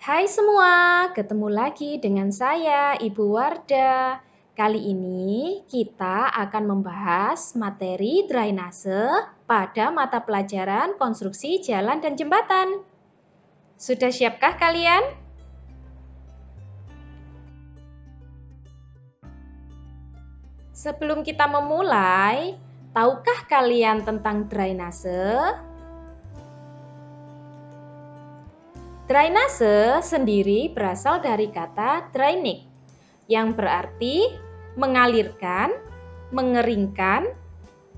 Hai semua, ketemu lagi dengan saya, Ibu Wardah. Kali ini kita akan membahas materi drainase pada mata pelajaran konstruksi jalan dan jembatan. Sudah siapkah kalian? Sebelum kita memulai, tahukah kalian tentang drainase? Drainase sendiri berasal dari kata draining, yang berarti mengalirkan, mengeringkan,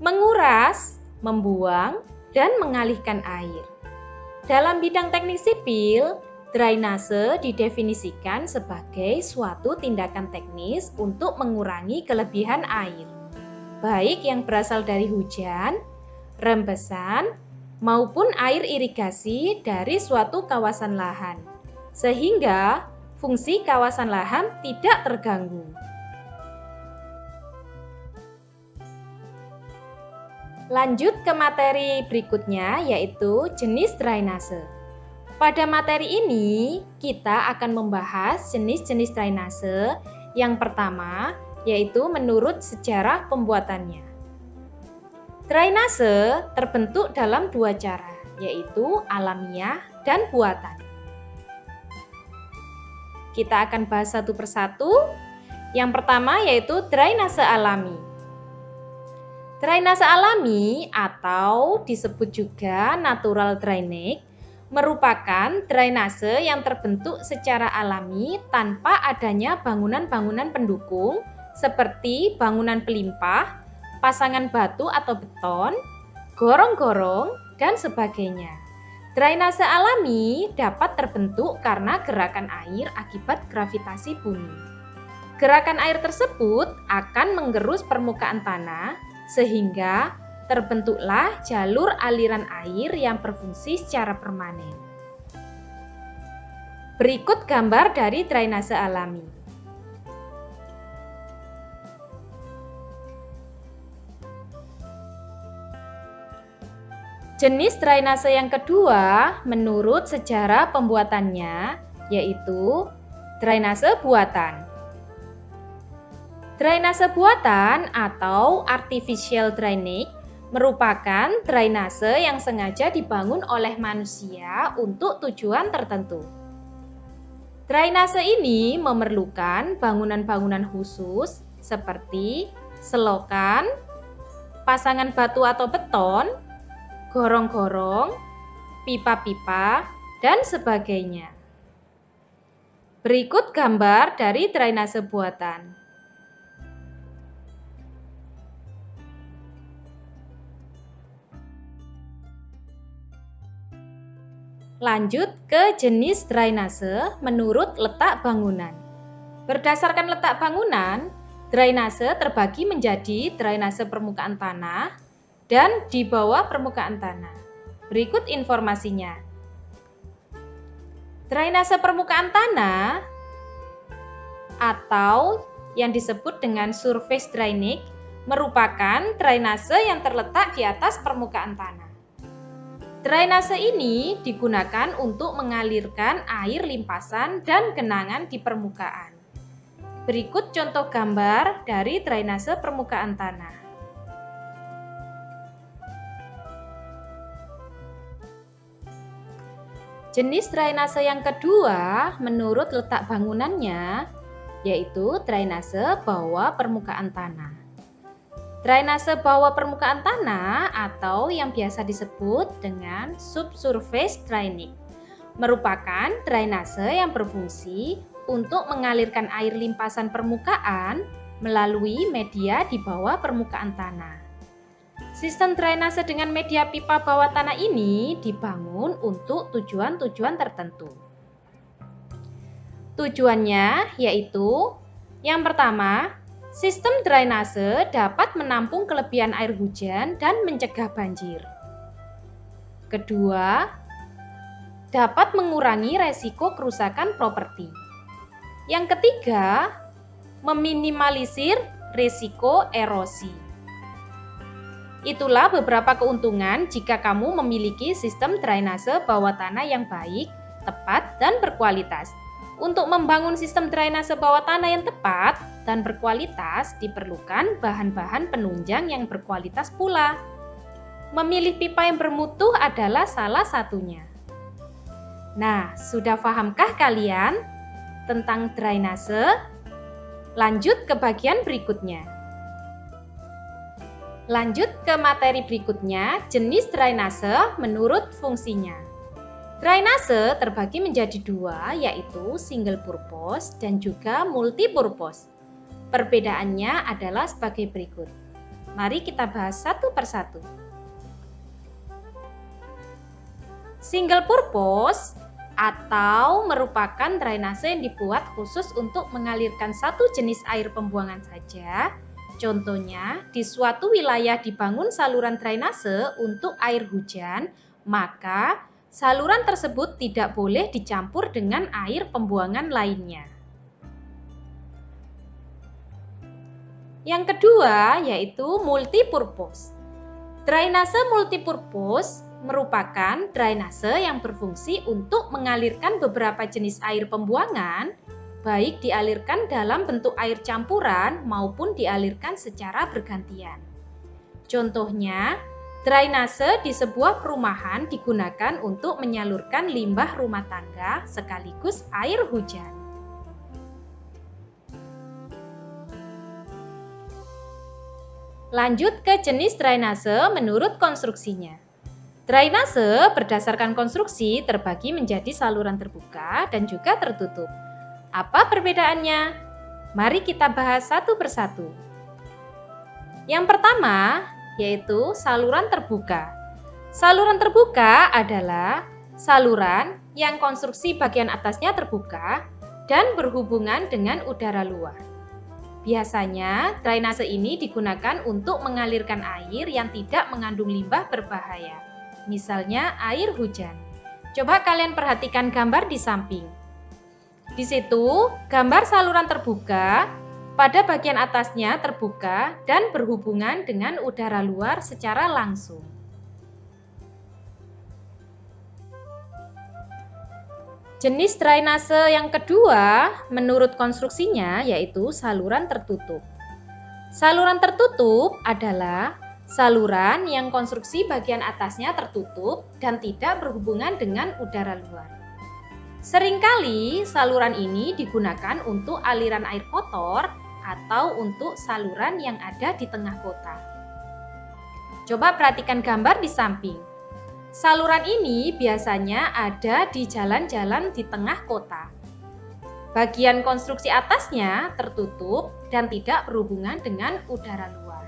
menguras, membuang, dan mengalihkan air. Dalam bidang teknik sipil, drainase didefinisikan sebagai suatu tindakan teknis untuk mengurangi kelebihan air, baik yang berasal dari hujan, rembesan, maupun air irigasi dari suatu kawasan lahan, sehingga fungsi kawasan lahan tidak terganggu. Lanjut ke materi berikutnya, yaitu jenis drainase. Pada materi ini, kita akan membahas jenis-jenis drainase. Yang pertama, yaitu menurut sejarah pembuatannya. Drainase terbentuk dalam dua cara, yaitu alamiah dan buatan. Kita akan bahas satu persatu. Yang pertama yaitu drainase alami. Drainase alami atau disebut juga natural drainage merupakan drainase yang terbentuk secara alami tanpa adanya bangunan-bangunan pendukung seperti bangunan pelimpah, pasangan batu atau beton, gorong-gorong, dan sebagainya. Drainase alami dapat terbentuk karena gerakan air akibat gravitasi bumi. Gerakan air tersebut akan menggerus permukaan tanah sehingga terbentuklah jalur aliran air yang berfungsi secara permanen. Berikut gambar dari drainase alami. Jenis drainase yang kedua menurut sejarah pembuatannya yaitu drainase buatan. Drainase buatan atau artificial drainage merupakan drainase yang sengaja dibangun oleh manusia untuk tujuan tertentu. Drainase ini memerlukan bangunan-bangunan khusus seperti selokan, pasangan batu atau beton, gorong-gorong, pipa-pipa, dan sebagainya. Berikut gambar dari drainase buatan. Lanjut ke jenis drainase menurut letak bangunan. Berdasarkan letak bangunan, drainase terbagi menjadi drainase permukaan tanah dan di bawah permukaan tanah. Berikut informasinya. Drainase permukaan tanah atau yang disebut dengan surface drainage merupakan drainase yang terletak di atas permukaan tanah. Drainase ini digunakan untuk mengalirkan air limpasan dan genangan di permukaan. Berikut contoh gambar dari drainase permukaan tanah. Jenis drainase yang kedua menurut letak bangunannya yaitu drainase bawah permukaan tanah. Drainase bawah permukaan tanah atau yang biasa disebut dengan subsurface drainage merupakan drainase yang berfungsi untuk mengalirkan air limpasan permukaan melalui media di bawah permukaan tanah. Sistem drainase dengan media pipa bawah tanah ini dibangun untuk tujuan-tujuan tertentu. Tujuannya yaitu yang pertama, sistem drainase dapat menampung kelebihan air hujan dan mencegah banjir. Kedua, dapat mengurangi resiko kerusakan properti. Yang ketiga, meminimalisir risiko erosi. Itulah beberapa keuntungan jika kamu memiliki sistem drainase bawah tanah yang baik tepat, dan berkualitas. Untuk membangun sistem drainase bawah tanah yang tepat dan berkualitas, diperlukan bahan-bahan penunjang yang berkualitas pula. Memilih pipa yang bermutu adalah salah satunya. Nah, sudah pahamkah kalian tentang drainase? Lanjut ke bagian berikutnya. Lanjut ke materi berikutnya, jenis drainase menurut fungsinya. Drainase terbagi menjadi dua, yaitu single purpose dan juga multi purpose. Perbedaannya adalah sebagai berikut. Mari kita bahas satu persatu. Single purpose atau merupakan drainase yang dibuat khusus untuk mengalirkan satu jenis air pembuangan saja. Contohnya, di suatu wilayah dibangun saluran drainase untuk air hujan, maka saluran tersebut tidak boleh dicampur dengan air pembuangan lainnya. Yang kedua yaitu multipurpose. Drainase multipurpose merupakan drainase yang berfungsi untuk mengalirkan beberapa jenis air pembuangan, baik dialirkan dalam bentuk air campuran maupun dialirkan secara bergantian. Contohnya, drainase di sebuah perumahan digunakan untuk menyalurkan limbah rumah tangga sekaligus air hujan. Lanjut ke jenis drainase menurut konstruksinya. Drainase berdasarkan konstruksi terbagi menjadi saluran terbuka dan juga tertutup. Apa perbedaannya? Mari kita bahas satu persatu. Yang pertama, yaitu saluran terbuka. Saluran terbuka adalah saluran yang konstruksi bagian atasnya terbuka dan berhubungan dengan udara luar. Biasanya, drainase ini digunakan untuk mengalirkan air yang tidak mengandung limbah berbahaya, misalnya air hujan. Coba kalian perhatikan gambar di samping. Di situ, gambar saluran terbuka. Pada bagian atasnya terbuka dan berhubungan dengan udara luar secara langsung. Jenis drainase yang kedua menurut konstruksinya yaitu saluran tertutup. Saluran tertutup adalah saluran yang konstruksi bagian atasnya tertutup dan tidak berhubungan dengan udara luar. Seringkali saluran ini digunakan untuk aliran air kotor atau untuk saluran yang ada di tengah kota. Coba perhatikan gambar di samping. Saluran ini biasanya ada di jalan-jalan di tengah kota. Bagian konstruksi atasnya tertutup dan tidak berhubungan dengan udara luar.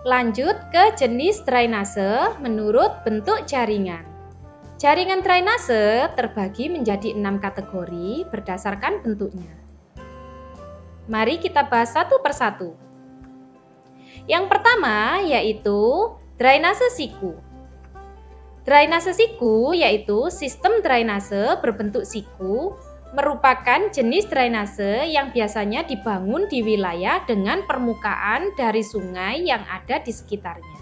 Lanjut ke jenis drainase menurut bentuk jaringan. Jaringan drainase terbagi menjadi 6 kategori berdasarkan bentuknya. Mari kita bahas satu persatu. Yang pertama yaitu drainase siku. Drainase siku yaitu sistem drainase berbentuk siku, merupakan jenis drainase yang biasanya dibangun di wilayah dengan permukaan dari sungai yang ada di sekitarnya.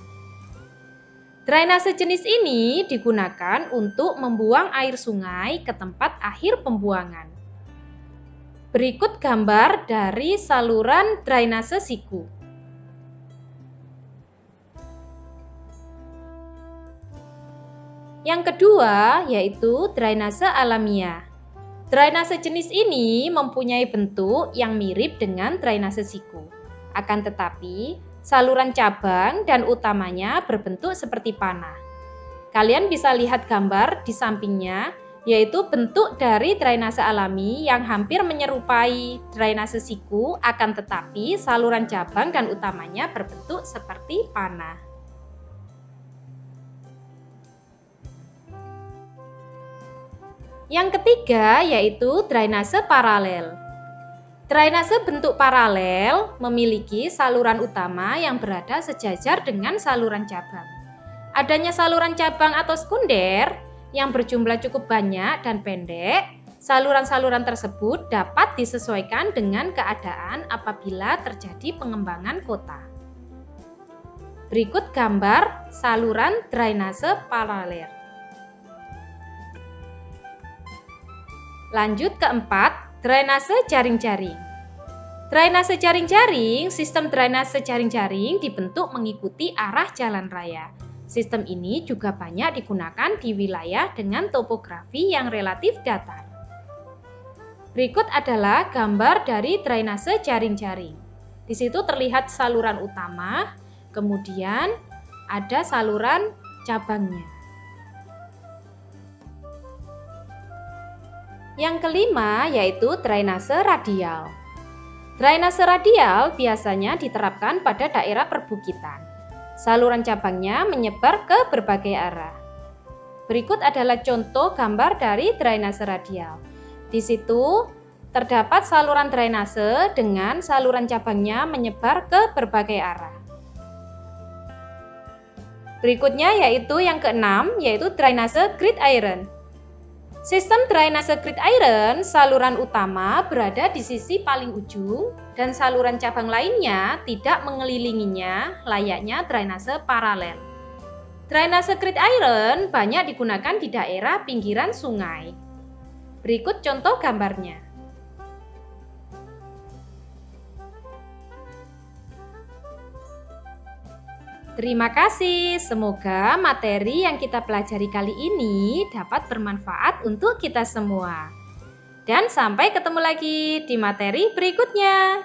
Drainase jenis ini digunakan untuk membuang air sungai ke tempat akhir pembuangan. Berikut gambar dari saluran drainase siku. Yang kedua yaitu drainase alamiah. Drainase jenis ini mempunyai bentuk yang mirip dengan drainase siku. Akan tetapi, saluran cabang dan utamanya berbentuk seperti panah. Kalian bisa lihat gambar di sampingnya, yaitu bentuk dari drainase alami yang hampir menyerupai drainase siku, akan tetapi saluran cabang dan utamanya berbentuk seperti panah. Yang ketiga yaitu drainase paralel. Drainase bentuk paralel memiliki saluran utama yang berada sejajar dengan saluran cabang. Adanya saluran cabang atau sekunder yang berjumlah cukup banyak dan pendek, saluran-saluran tersebut dapat disesuaikan dengan keadaan apabila terjadi pengembangan kota. Berikut gambar saluran drainase paralel. Lanjut keempat, drainase jaring-jaring. Drainase jaring-jaring, sistem drainase jaring-jaring dibentuk mengikuti arah jalan raya. Sistem ini juga banyak digunakan di wilayah dengan topografi yang relatif datar. Berikut adalah gambar dari drainase jaring-jaring. Di situ terlihat saluran utama, kemudian ada saluran cabangnya. Yang kelima yaitu drainase radial. Drainase radial biasanya diterapkan pada daerah perbukitan. Saluran cabangnya menyebar ke berbagai arah. Berikut adalah contoh gambar dari drainase radial. Di situ terdapat saluran drainase dengan saluran cabangnya menyebar ke berbagai arah. Berikutnya yaitu yang keenam, yaitu drainase grid iron. Sistem drainase grid iron, saluran utama berada di sisi paling ujung dan saluran cabang lainnya tidak mengelilinginya layaknya drainase paralel. Drainase grid iron banyak digunakan di daerah pinggiran sungai. Berikut contoh gambarnya. Terima kasih, semoga materi yang kita pelajari kali ini dapat bermanfaat untuk kita semua. Dan sampai ketemu lagi di materi berikutnya.